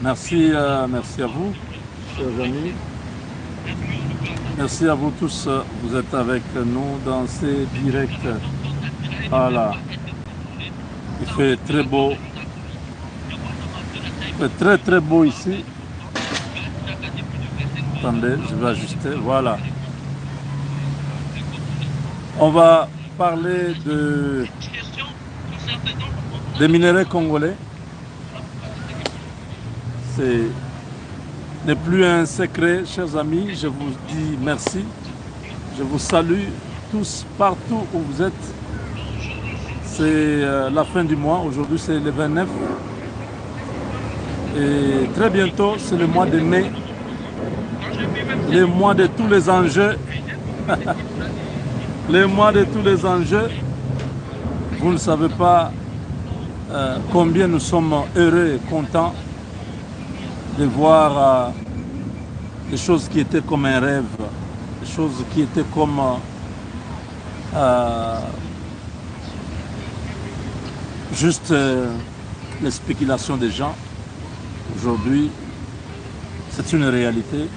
Merci, merci à vous, chers amis. Merci à vous tous. Vous êtes avec nous dans ces directs. Voilà. Il fait très beau. Il fait très très beau ici. Attendez, je vais ajuster. Voilà. On va parler des minerais congolais. C'est n'est plus un secret, chers amis. Je vous dis merci. Je vous salue tous partout où vous êtes. C'est la fin du mois. Aujourd'hui, c'est le 29. Et très bientôt, c'est le mois de mai. Le mois de tous les enjeux. Le mois de tous les enjeux. Vous ne savez pas combien nous sommes heureux et contents de voir des choses qui étaient comme un rêve, des choses qui étaient comme juste les spéculations des gens. Aujourd'hui, c'est une réalité.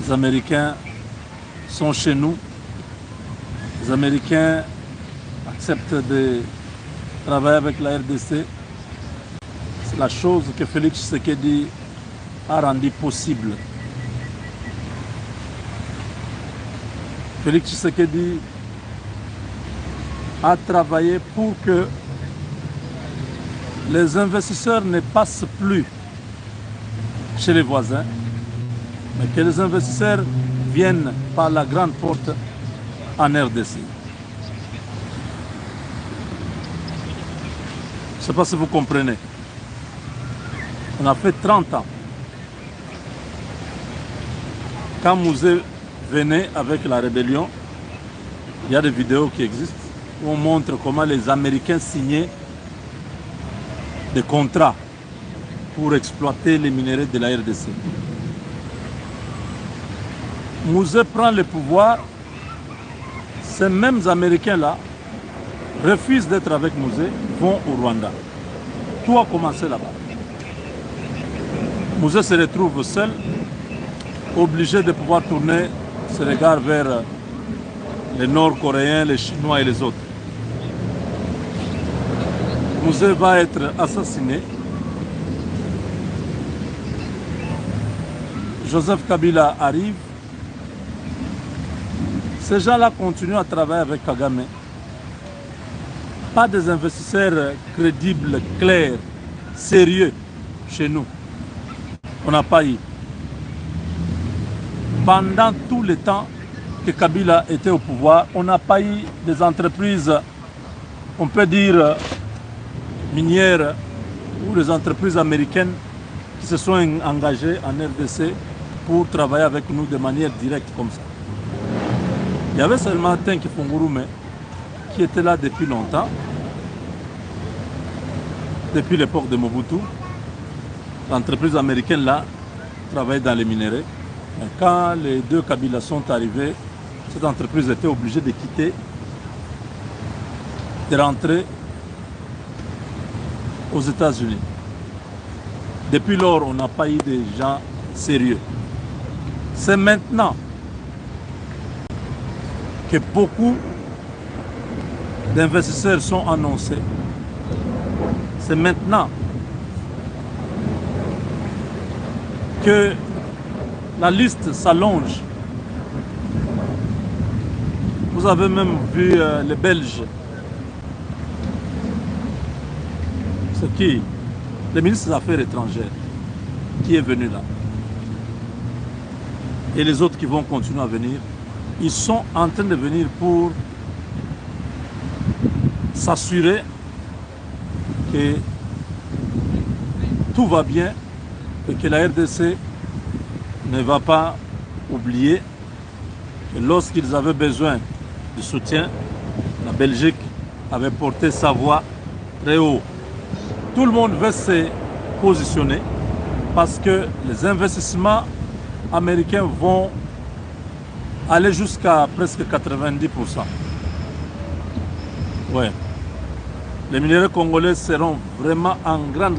Les Américains sont chez nous. Les Américains acceptent de travailler avec la RDC. C'est la chose que Félix Tshisekedi a rendu possible. Félix Tshisekedi a travaillé pour que les investisseurs ne passent plus chez les voisins, mais que les investisseurs viennent par la grande porte en RDC. Je ne sais pas si vous comprenez. On a fait 30 ans. Quand Mouzé venait avec la rébellion, il y a des vidéos qui existent où on montre comment les Américains signaient des contrats pour exploiter les minéraux de la RDC. Mouzé prend le pouvoir, ces mêmes Américains-là refusent d'être avec Mouzé, vont au Rwanda. Tout a commencé là-bas. Mouzé se retrouve seul, obligé de pouvoir tourner ses regards vers les Nord-Coréens, les Chinois et les autres. Mouzé va être assassiné. Joseph Kabila arrive. Ces gens-là continuent à travailler avec Kagame. Pas des investisseurs crédibles, clairs, sérieux chez nous. On n'a pas eu. Pendant tout le temps que Kabila était au pouvoir, on n'a pas eu des entreprises, on peut dire, minières ou des entreprises américaines qui se sont engagées en RDC pour travailler avec nous de manière directe comme ça. Il y avait seulement Tenke Fungurume qui était là depuis longtemps, depuis l'époque de Mobutu. L'entreprise américaine là travaillait dans les minéraux. Mais quand les deux Kabila sont arrivés, cette entreprise était obligée de quitter, de rentrer aux États-Unis. Depuis lors, on n'a pas eu de gens sérieux. C'est maintenant que beaucoup d'investisseurs sont annoncés. C'est maintenant que la liste s'allonge. Vous avez même vu les Belges. C'est qui? Le ministre des Affaires étrangères qui est venu là. Et les autres qui vont continuer à venir. Ils sont en train de venir pour s'assurer que tout va bien et que la RDC ne va pas oublier que lorsqu'ils avaient besoin de soutien, la Belgique avait porté sa voix très haut. Tout le monde veut se positionner parce que les investissements américains vont aller jusqu'à presque 90%. Ouais. les minéraux congolais seront vraiment en grande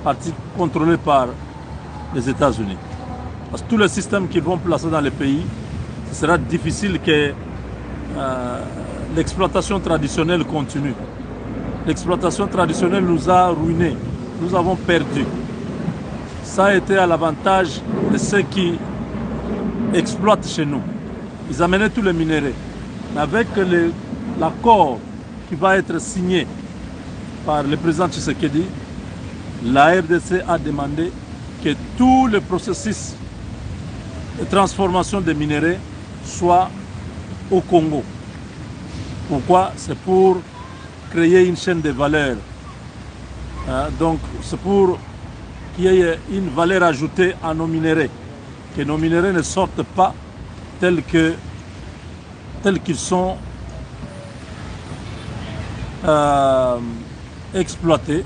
partie contrôlés par les États-Unis. Parce que tous les systèmes qu'ils vont placer dans le pays, ce sera difficile que l'exploitation traditionnelle continue. L'exploitation traditionnelle nous a ruinés, nous avons perdu. Ça a été à l'avantage de ceux qui exploitent chez nous. Ils amenaient tous les minéraux. Mais avec l'accord qui va être signé par le président Tshisekedi, la RDC a demandé que tout le processus de transformation des minéraux soit au Congo. Pourquoi? C'est pour créer une chaîne de valeur. Donc c'est pour qu'il y ait une valeur ajoutée à nos minéraux. Que nos minéraux ne sortent pas tels qu'ils sont exploités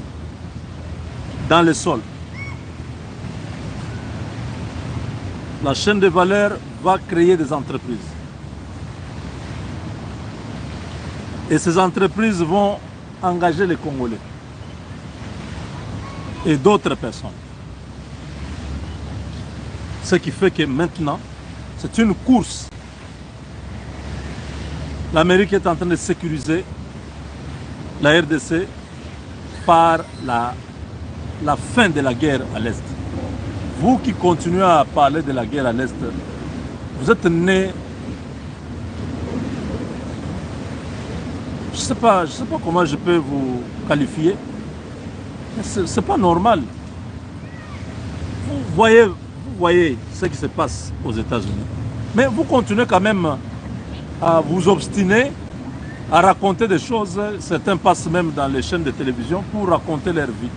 dans le sol. La chaîne de valeur va créer des entreprises. Et ces entreprises vont engager les Congolais et d'autres personnes. Ce qui fait que maintenant, c'est une course. L'Amérique est en train de sécuriser la RDC par la fin de la guerre à l'Est. Vous qui continuez à parler de la guerre à l'Est, vous êtes nés, je sais pas comment je peux vous qualifier, mais c'est pas normal. Vous voyez ce qui se passe aux États-Unis, mais vous continuez quand même à vous obstiner, à raconter des choses. Certains passent même dans les chaînes de télévision pour raconter leur vie.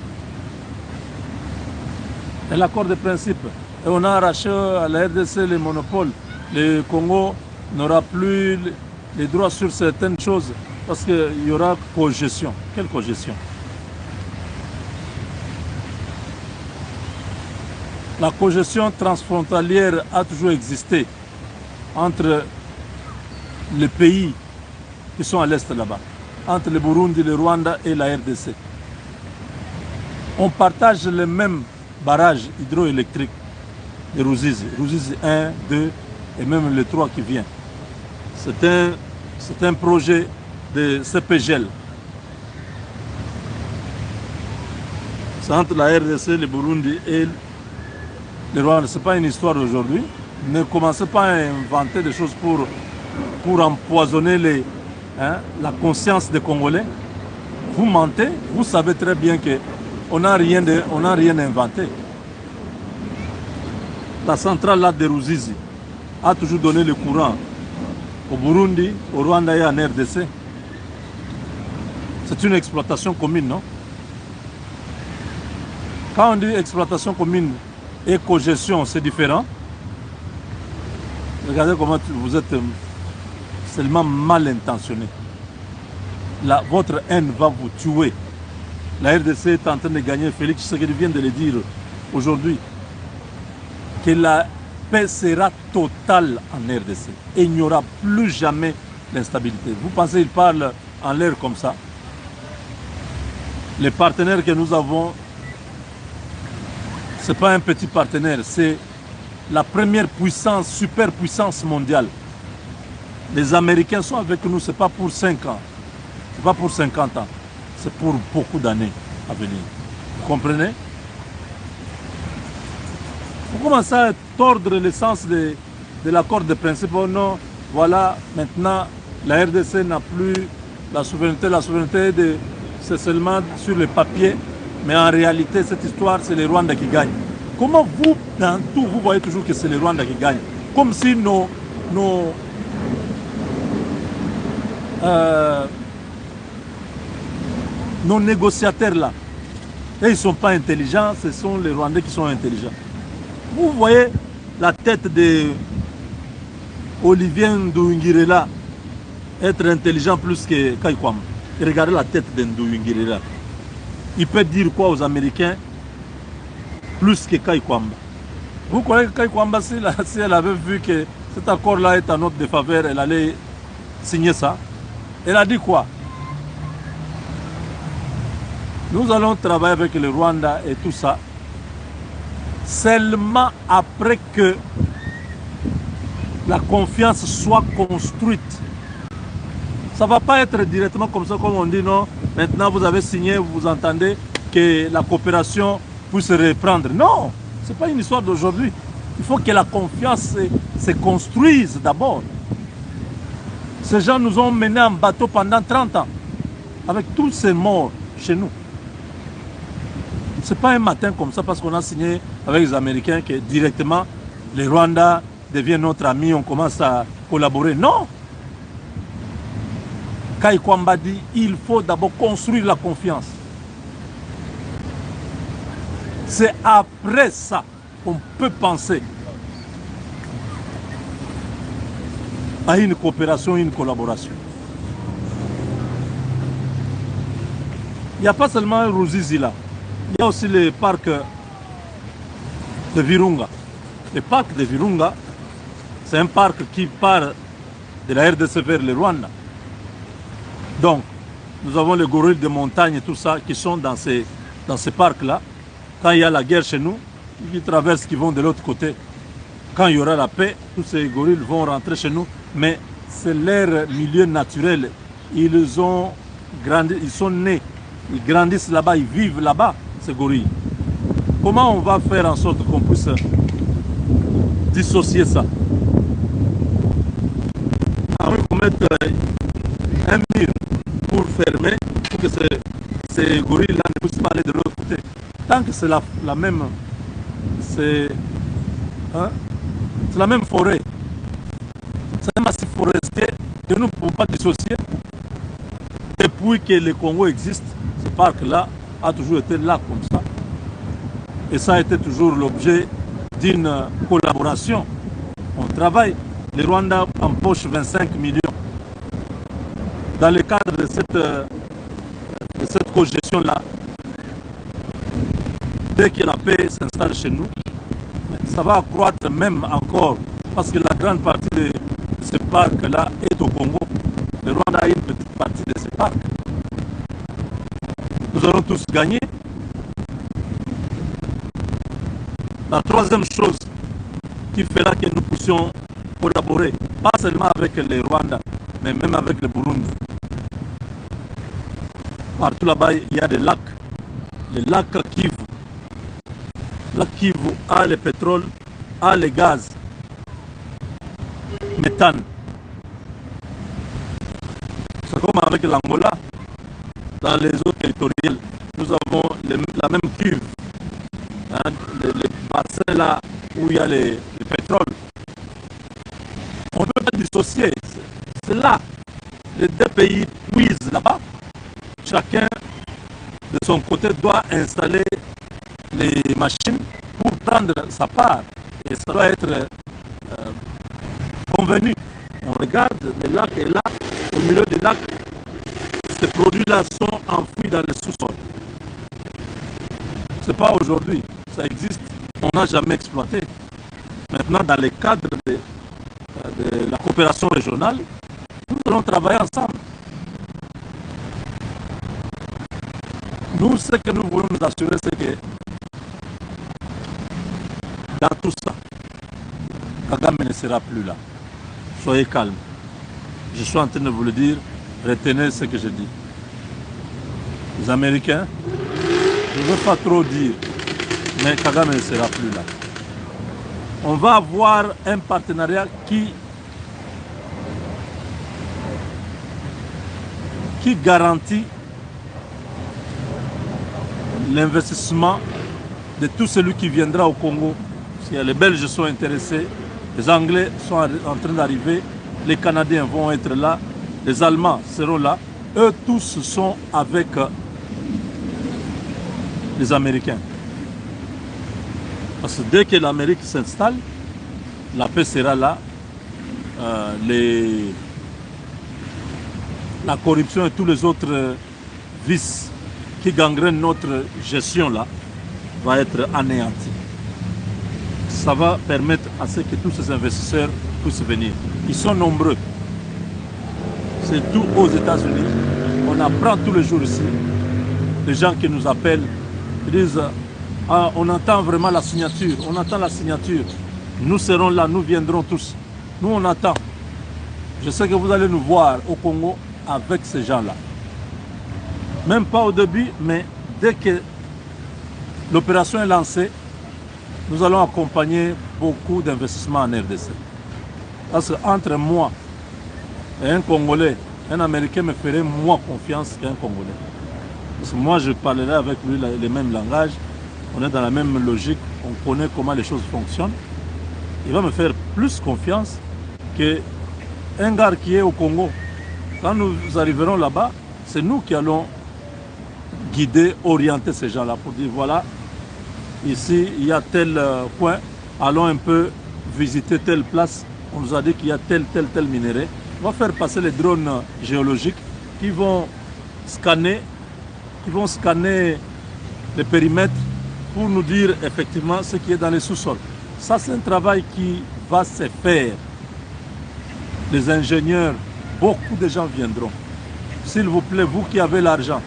Et l'accord de principe. Et on a arraché à la RDC les monopoles. Le Congo n'aura plus les droits sur certaines choses parce qu'il y aura cogestion. Quelle cogestion? La cogestion transfrontalière a toujours existé entre les pays qui sont à l'est là-bas, entre le Burundi, le Rwanda et la RDC. On partage les mêmes barrages hydroélectriques de Ruzizi. Ruzizi 1, 2 et même le 3 qui vient. C'est un projet de CPGL. C'est entre la RDC, le Burundi et le Rwanda. Ce n'est pas une histoire d'aujourd'hui. Ne commencez pas à inventer des choses pour empoisonner la conscience des Congolais. Vous mentez, vous savez très bien qu'on n'a rien inventé. La centrale là de Ruzizi a toujours donné le courant au Burundi, au Rwanda et en RDC. C'est une exploitation commune, non? Quand on dit exploitation commune et cogestion, c'est différent. Regardez comment vous êtes seulement mal intentionné. Votre haine va vous tuer. La RDC est en train de gagner. Félix Tshisekedi vient de le dire aujourd'hui. Que la paix sera totale en RDC. Et il n'y aura plus jamais d'instabilité. Vous pensez qu'il parle en l'air comme ça? Les partenaires que nous avons, ce n'est pas un petit partenaire, c'est la première puissance, superpuissance mondiale. Les Américains sont avec nous, ce n'est pas pour 5 ans, ce n'est pas pour 50 ans, c'est pour beaucoup d'années à venir. Vous comprenez? Vous commencez à tordre le sens de l'accord de principe. Oh non, voilà, maintenant, la RDC n'a plus la souveraineté. La souveraineté, c'est seulement sur le papier, mais en réalité, cette histoire, c'est les Rwandais qui gagnent. Comment vous, dans tout, vous voyez toujours que c'est les Rwandais qui gagnent? Comme si nos négociateurs là, et ils ne sont pas intelligents, ce sont les Rwandais qui sont intelligents. Vous voyez la tête de Olivier Ndoungirela être intelligent plus que Kaikwamba. Et regardez la tête de Ndoungirela. Il peut dire quoi aux Américains plus que Kaikwamba? Vous croyez que Kaikwamba, si elle avait vu que cet accord-là est en notre défaveur, elle allait signer ça? Elle a dit quoi? Nous allons travailler avec le Rwanda et tout ça seulement après que la confiance soit construite. Ça ne va pas être directement comme ça, comme on dit, non, maintenant vous avez signé, vous entendez que la coopération puisse reprendre. Non, ce n'est pas une histoire d'aujourd'hui. Il faut que la confiance se construise d'abord. Ces gens nous ont menés en bateau pendant 30 ans, avec tous ces morts chez nous. Ce n'est pas un matin comme ça, parce qu'on a signé avec les Américains que directement, les Rwandais deviennent notre ami, on commence à collaborer. Non! Kai Kwamba dit, il faut d'abord construire la confiance. C'est après ça qu'on peut penser à une coopération, une collaboration. Il n'y a pas seulement Ruzizi là, il y a aussi le parc de Virunga. Le parc de Virunga, c'est un parc qui part de la RDC vers le Rwanda. Donc, nous avons les gorilles de montagne et tout ça qui sont dans ces parcs-là. Quand il y a la guerre chez nous, ils traversent, qui vont de l'autre côté. Quand il y aura la paix, tous ces gorilles vont rentrer chez nous. Mais c'est leur milieu naturel. Ils ont grandi, ils sont nés, ils grandissent là-bas, ils vivent là-bas, ces gorilles. Comment on va faire en sorte qu'on puisse dissocier ça? On va mettre un mur pour fermer, pour que ces gorilles-là ne puissent pas aller de l'autre côté. Tant que c'est la même, c'est la même forêt, c'est un massif forestier que nous ne pouvons pas dissocier. Depuis que le Congo existe, ce parc-là a toujours été là comme ça. Et ça a été toujours l'objet d'une collaboration. On travaille. Les Rwandais empochent 25 millions. Dans le cadre de cette cogestion-là, dès que la paix s'installe chez nous, ça va accroître même encore, parce que la grande partie de ce parc-là est au Congo. Le Rwanda a une petite partie de ce parc. Nous allons tous gagner. La troisième chose qui fera que nous puissions collaborer, pas seulement avec les Rwandais, mais même avec le Burundi. Partout là-bas, il y a des lacs. Les lacs Kivu. Le lac Kivu a le pétrole, a le gaz, méthane. C'est comme avec l'Angola. Dans les eaux territoriales, nous avons la même cuve. Hein, les bassins là où il y a le pétrole. On ne peut pas dissocier. C'est là. Les deux pays puisent là-bas. Chacun de son côté doit installer les machines pour prendre sa part. Et ça doit être convenu. On regarde, le lac est là, au milieu du lac, ces produits-là sont enfouis dans le sous-sol. Ce n'est pas aujourd'hui, ça existe, on n'a jamais exploité. Maintenant, dans le cadre de la coopération régionale, nous allons travailler ensemble. Nous, ce que nous voulons nous assurer, c'est que dans tout ça, Kagame ne sera plus là. Soyez calme. Je suis en train de vous le dire, retenez ce que je dis. Les Américains, je ne veux pas trop dire, mais Kagame ne sera plus là. On va avoir un partenariat qui garantit l'investissement de tout celui qui viendra au Congo. Si les Belges sont intéressés, les Anglais sont en train d'arriver, les Canadiens vont être là, les Allemands seront là. Eux tous sont avec les Américains. Parce que dès que l'Amérique s'installe, la paix sera là. La corruption et tous les autres vices qui gangrènent notre gestion là va être anéanti. Ça va permettre à ce que tous ces investisseurs puissent venir. Ils sont nombreux. C'est tout aux États-Unis. On apprend tous les jours ici. les gens qui nous appellent, ils disent ah, on entend vraiment la signature, on entend la signature. Nous serons là, nous viendrons tous. Nous, on attend. Je sais que vous allez nous voir au Congo avec ces gens-là. Même pas au début, mais dès que l'opération est lancée, nous allons accompagner beaucoup d'investissements en RDC. Parce qu'entre moi et un Congolais, un Américain me ferait moins confiance qu'un Congolais. Parce que moi, je parlerai avec lui les mêmes langages, on est dans la même logique, on connaît comment les choses fonctionnent. Il va me faire plus confiance qu'un gars qui est au Congo. Quand nous arriverons là-bas, c'est nous qui allons guider, orienter ces gens-là pour dire voilà, ici il y a tel coin, allons un peu visiter telle place. On nous a dit qu'il y a tel minerai. On va faire passer les drones géologiques qui vont scanner les périmètres pour nous dire effectivement ce qui est dans les sous-sols. Ça, c'est un travail qui va se faire. Les ingénieurs, beaucoup de gens viendront. S'il vous plaît, vous qui avez l'argent,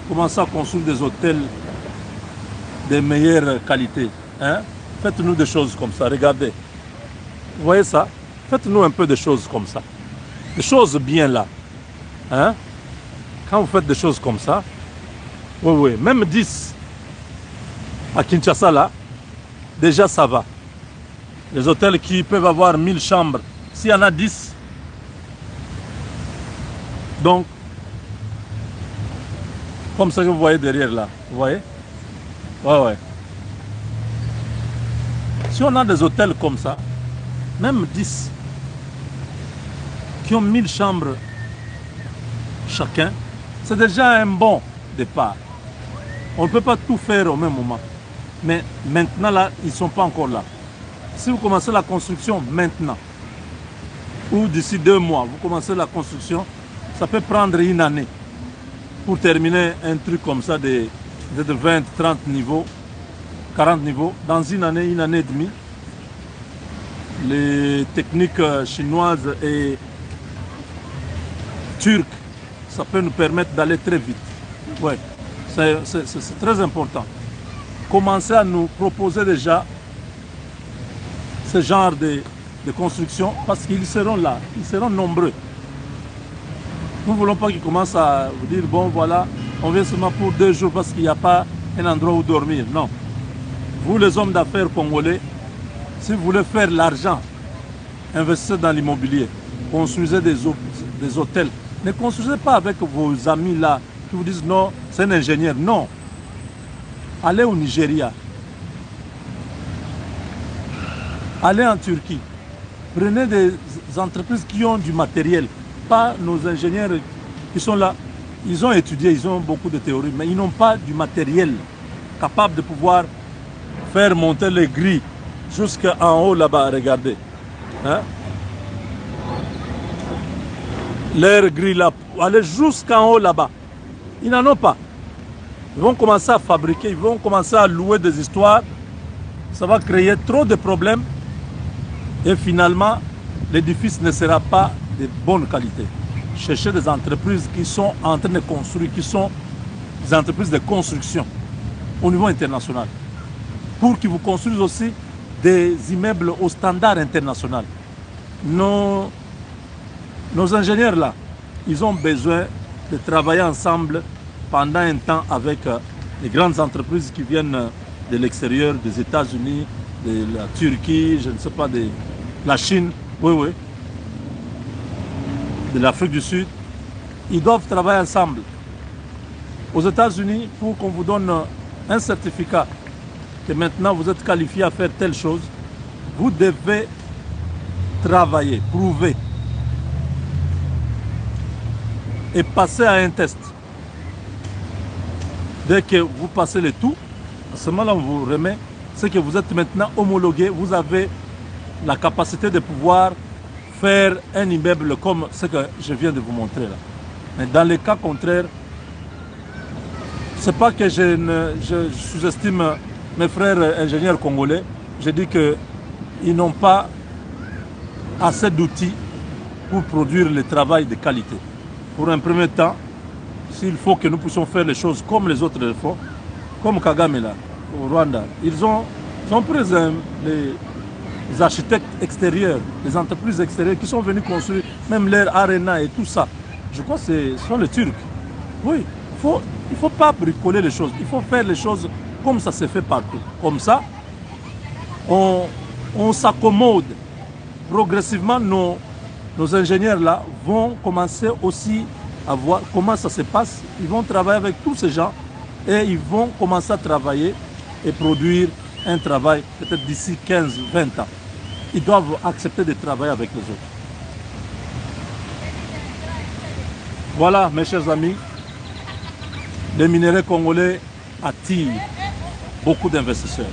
commencez à construire des hôtels de meilleure qualité. Hein? Faites-nous des choses comme ça, regardez. Vous voyez ça? Faites-nous un peu de choses comme ça. Des choses bien là. Hein? Quand vous faites des choses comme ça, oui, même 10 à Kinshasa là, déjà ça va. Les hôtels qui peuvent avoir 1000 chambres, s'il y en a 10, donc, comme ça que vous voyez derrière là, vous voyez? Ouais. Si on a des hôtels comme ça, même 10, qui ont 1000 chambres chacun, c'est déjà un bon départ. On ne peut pas tout faire au même moment. Mais maintenant là, ils ne sont pas encore là. Si vous commencez la construction maintenant, ou d'ici 2 mois, vous commencez la construction, ça peut prendre une année pour terminer un truc comme ça de 20, 30 niveaux, 40 niveaux. Dans une année et demie, les techniques chinoises et turques, ça peut nous permettre d'aller très vite. Ouais, c'est très important. Commencez à nous proposer déjà ce genre de construction parce qu'ils seront là, ils seront nombreux. Nous ne voulons pas qu'ils commencent à vous dire bon voilà, on vient seulement pour 2 jours parce qu'il n'y a pas un endroit où dormir. Non. Vous les hommes d'affaires congolais, si vous voulez faire l'argent, investissez dans l'immobilier, construisez des hôtels. Ne construisez pas avec vos amis là qui vous disent non, c'est un ingénieur. Non. Allez au Nigeria. Allez en Turquie. Prenez des entreprises qui ont du matériel. Pas nos ingénieurs qui sont là. Ils ont étudié, ils ont beaucoup de théories, mais ils n'ont pas du matériel capable de pouvoir faire monter les grilles jusqu'en haut là-bas. Regardez. Hein? Leurs grilles là, aller jusqu'en haut là-bas. Ils n'en ont pas. Ils vont commencer à fabriquer, ils vont commencer à louer des histoires. Ça va créer trop de problèmes. Et finalement, l'édifice ne sera pas de bonne qualité. Cherchez des entreprises qui sont en train de construire, qui sont des entreprises de construction au niveau international. Pour qu'ils vous construisent aussi des immeubles au standard international. Nos ingénieurs là, ils ont besoin de travailler ensemble pendant un temps avec les grandes entreprises qui viennent de l'extérieur, des États-Unis, de la Turquie, je ne sais pas, de la Chine, oui, de l'Afrique du Sud. Ils doivent travailler ensemble. Aux États-Unis, pour qu'on vous donne un certificat que maintenant vous êtes qualifié à faire telle chose, vous devez travailler, prouver et passer à un test. Dès que vous passez le tout, à ce moment-là, on vous remet, c'est que vous êtes maintenant homologué, vous avez la capacité de pouvoir faire un immeuble comme ce que je viens de vous montrer là. Mais dans le cas contraire, c'est pas que je sous-estime mes frères ingénieurs congolais, je dis qu'ils n'ont pas assez d'outils pour produire le travail de qualité. Pour un premier temps, s'il faut que nous puissions faire les choses comme les autres le font, comme Kagame là, au Rwanda, ils ont pris les architectes extérieurs, les entreprises extérieures qui sont venus construire même leur arena et tout ça. Je crois que ce sont les Turcs. Oui, il ne faut pas bricoler les choses, il faut faire les choses comme ça se fait partout. Comme ça, on s'accommode. Progressivement, nos ingénieurs là vont commencer aussi à voir comment ça se passe. Ils vont travailler avec tous ces gens et ils vont commencer à travailler et produire un travail peut-être d'ici 15-20 ans. Ils doivent accepter de travailler avec les autres. Voilà, mes chers amis, les minerais congolais attirent beaucoup d'investisseurs.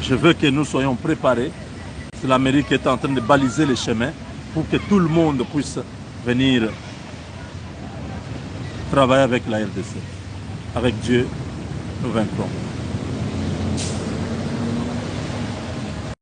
Je veux que nous soyons préparés. L'Amérique est en train de baliser les chemins pour que tout le monde puisse venir travailler avec la RDC. Avec Dieu, nous vaincrons.